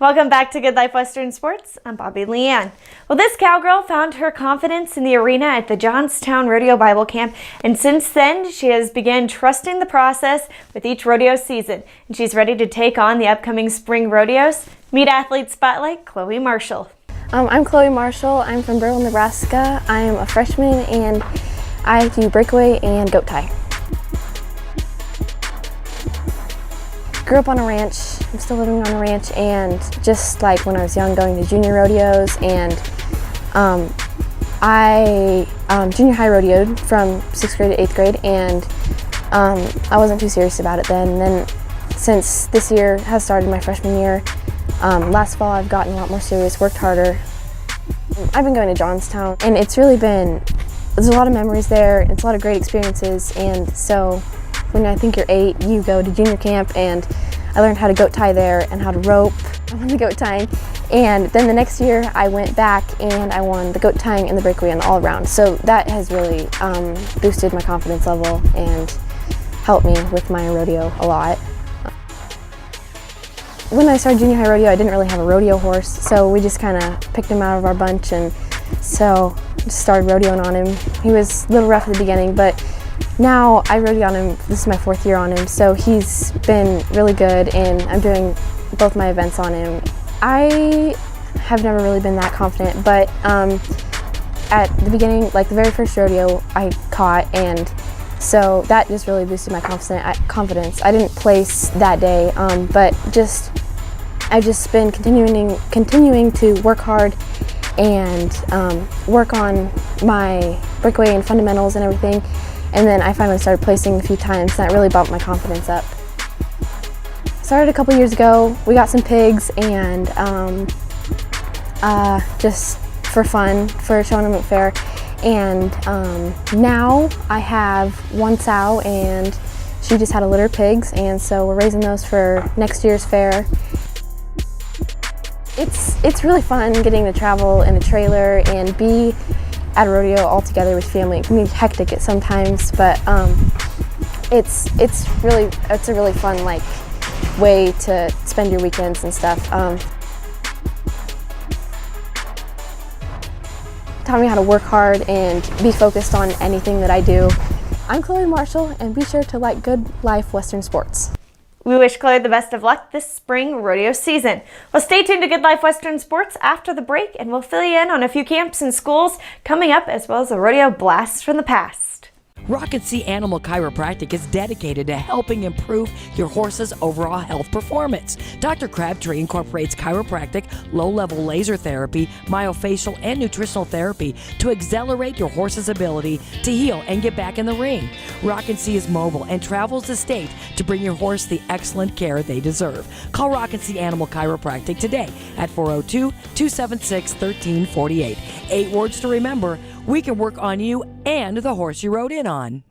Welcome back to Good Life Western Sports. I'm Bobby Leanne. Well, this cowgirl found her confidence in the arena at the Johnstown Rodeo Bible Camp, and since then, she has begun trusting the process with each rodeo season, and she's ready to take on the upcoming spring rodeos. Meet Athlete Spotlight, Chloe Marshall. I'm Chloe Marshall. I'm from Burwell, Nebraska. I am a freshman, and I do breakaway and goat tie. Grew up on a ranch. I'm still living on a ranch, and just like when I was young, going to junior rodeos, and I junior high rodeoed from 6th grade to 8th grade, and I wasn't too serious about it then. And then since this year has started, my freshman year, last fall I've gotten a lot more serious, worked harder. I've been going to Johnstown, and it's really been, there's a lot of memories there, it's a lot of great experiences, and so when I think you're 8, you go to junior camp, and I learned how to goat tie there and how to rope. I won the goat tying, and then the next year I went back and I won the goat tying and the breakaway and the all around. So that has really boosted my confidence level and helped me with my rodeo a lot. When I started junior high rodeo, I didn't really have a rodeo horse, so we just kind of picked him out of our bunch, and so just started rodeoing on him. He was a little rough at the beginning, but now I rodeo on him. This is my 4th year on him, so he's been really good, and I'm doing both my events on him. I have never really been that confident, but at the beginning, like the very first rodeo, I caught, and so that just really boosted my confidence. I didn't place that day, but I've just been continuing to work hard and work on my breakaway and fundamentals and everything. And then I finally started placing a few times, and that really bumped my confidence up. Started a couple years ago. We got some pigs, and just for fun, for a show and tournament fair. And now I have one sow, and she just had a litter of pigs, and so we're raising those for next year's fair. It's really fun getting to travel in a trailer and be at a rodeo all together with family. It can be hectic at sometimes, but it's a really fun way to spend your weekends and stuff. Taught me how to work hard and be focused on anything that I do. I'm Chloe Marshall, and be sure to like Good Life Western Sports. We wish Chloe the best of luck this spring rodeo season. Well, stay tuned to Good Life Western Sports after the break, and we'll fill you in on a few camps and schools coming up, as well as a rodeo blast from the past. Rocket Sea Animal Chiropractic is dedicated to helping improve your horse's overall health performance. Dr. Crabtree incorporates chiropractic, low-level laser therapy, myofascial, and nutritional therapy to accelerate your horse's ability to heal and get back in the ring. Rocket Sea is mobile and travels the state to bring your horse the excellent care they deserve. Call Rocket Sea Animal Chiropractic today at 402-276-1348. 8 words to remember: we can work on you and the horse you rode in on.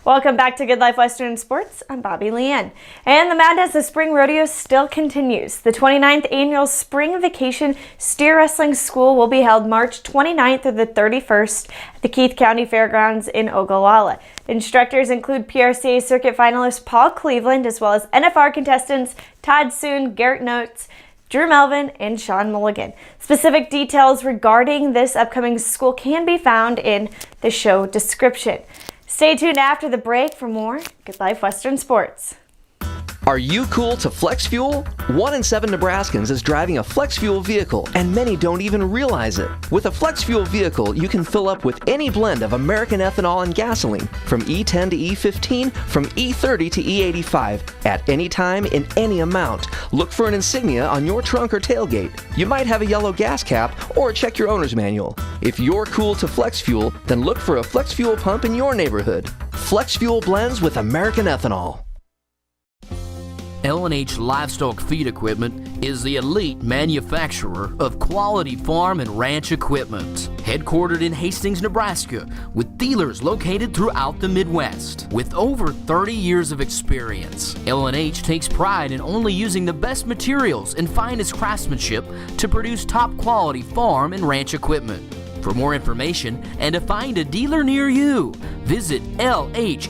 Welcome back to Good Life Western Sports. I'm Bobby Leanne. And the madness of spring rodeo still continues. The 29th annual Spring Vacation Steer Wrestling School will be held March 29th through the 31st at the Keith County Fairgrounds in Ogallala. Instructors include PRCA circuit finalist Paul Cleveland, as well as NFR contestants Todd, Suhn, Garrett, Nokes, Drew, Melvin, and Sean Mulligan. Specific details regarding this upcoming school can be found in the show description. Stay tuned after the break for more Good Life Western Sports. Are you cool to flex fuel? 1 in 7 Nebraskans is driving a flex fuel vehicle, and many don't even realize it. With a flex fuel vehicle, you can fill up with any blend of American ethanol and gasoline, from E10 to E15, from E30 to E85, at any time in any amount. Look for an insignia on your trunk or tailgate. You might have a yellow gas cap, or check your owner's manual. If you're cool to flex fuel, then look for a flex fuel pump in your neighborhood. Flex fuel blends with American ethanol. L&H Livestock Feed Equipment is the elite manufacturer of quality farm and ranch equipment. Headquartered in Hastings, Nebraska, with dealers located throughout the Midwest. With over 30 years of experience, L&H takes pride in only using the best materials and finest craftsmanship to produce top quality farm and ranch equipment. For more information and to find a dealer near you, visit lhmfg.com.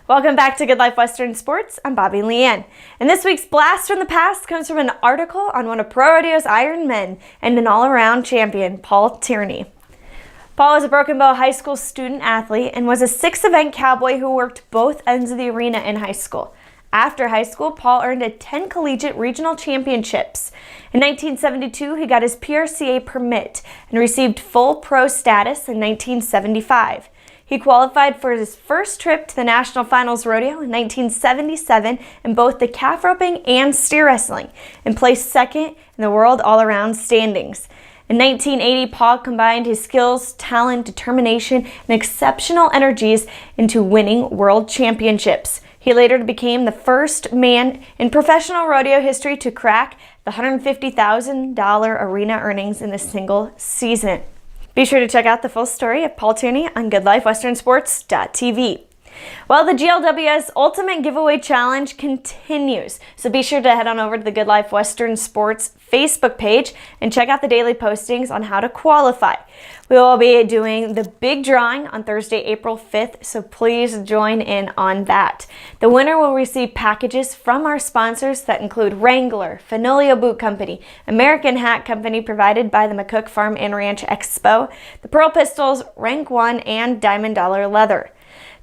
Welcome back to Good Life Western Sports. I'm Bobby Leanne. And this week's Blast from the Past comes from an article on one of Pro Rodeo's Iron Men and an all-around champion, Paul Tierney. Paul was a Broken Bow High School student athlete and was a six-event cowboy who worked both ends of the arena in high school. After high school, Paul earned 10 collegiate regional championships. In 1972, he got his PRCA permit and received full pro status in 1975. He qualified for his first trip to the National Finals Rodeo in 1977 in both the calf roping and steer wrestling, and placed second in the world all-around standings. In 1980, Paul combined his skills, talent, determination, and exceptional energies into winning world championships. He later became the first man in professional rodeo history to crack the $150,000 arena earnings in a single season. Be sure to check out the full story of Paul Tierney on GoodLifeWesternSports.tv. Well, the GLWS Ultimate Giveaway Challenge continues, so be sure to head on over to the Good Life Western Sports Facebook page and check out the daily postings on how to qualify. We will be doing the big drawing on Thursday, April 5th, so please join in on that. The winner will receive packages from our sponsors that include Wrangler, Fenolio Boot Company, American Hat Company provided by the McCook Farm and Ranch Expo, the Pearl Pistols, Rank 1, and Diamond Dollar Leather.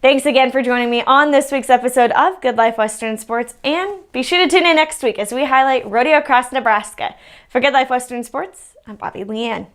Thanks again for joining me on this week's episode of Good Life Western Sports, and be sure to tune in next week as we highlight rodeo across Nebraska. For Good Life Western Sports, I'm Bobby Leanne.